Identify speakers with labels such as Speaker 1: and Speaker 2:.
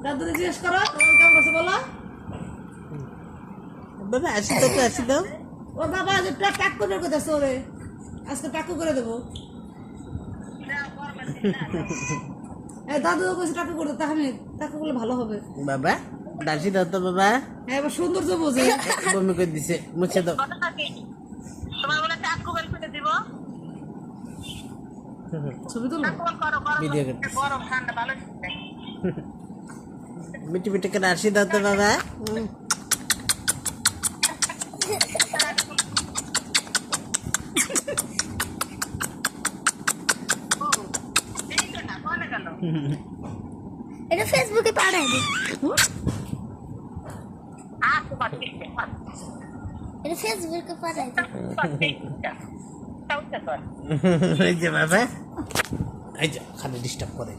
Speaker 1: দাদু জিজ্ঞেস করো তোমার কেমন আছে বলো।
Speaker 2: বাবা আসি তো আসি দাও।
Speaker 1: ও বাবা যে টাক করে করতেছে ওরে আজকে টাকু করে দেবো। দাদু কইছে টাকু করে দিতে আমি টাকু করলে ভালো হবে।
Speaker 2: বাবা দাসি দাও তো বাবা।
Speaker 1: হ্যাঁ এবার সৌন্দর্য বোঝে।
Speaker 2: বমি করে দিছে মুছে দাও।
Speaker 3: তোমার বলে টাকু বের করে দিব।
Speaker 1: ছবি তুলো
Speaker 2: ভিডিও করতে
Speaker 3: গরম ঠান্ডা ভালো
Speaker 2: মিটি মিটি করে আসি দাও তো বাবা।
Speaker 4: এটা ফেসবুকে পাঠাই দে। এটা ফেসবুকে পাঠাই দে।
Speaker 2: এই যে বাবা এই যে খালি ডিস্টার্ব করে।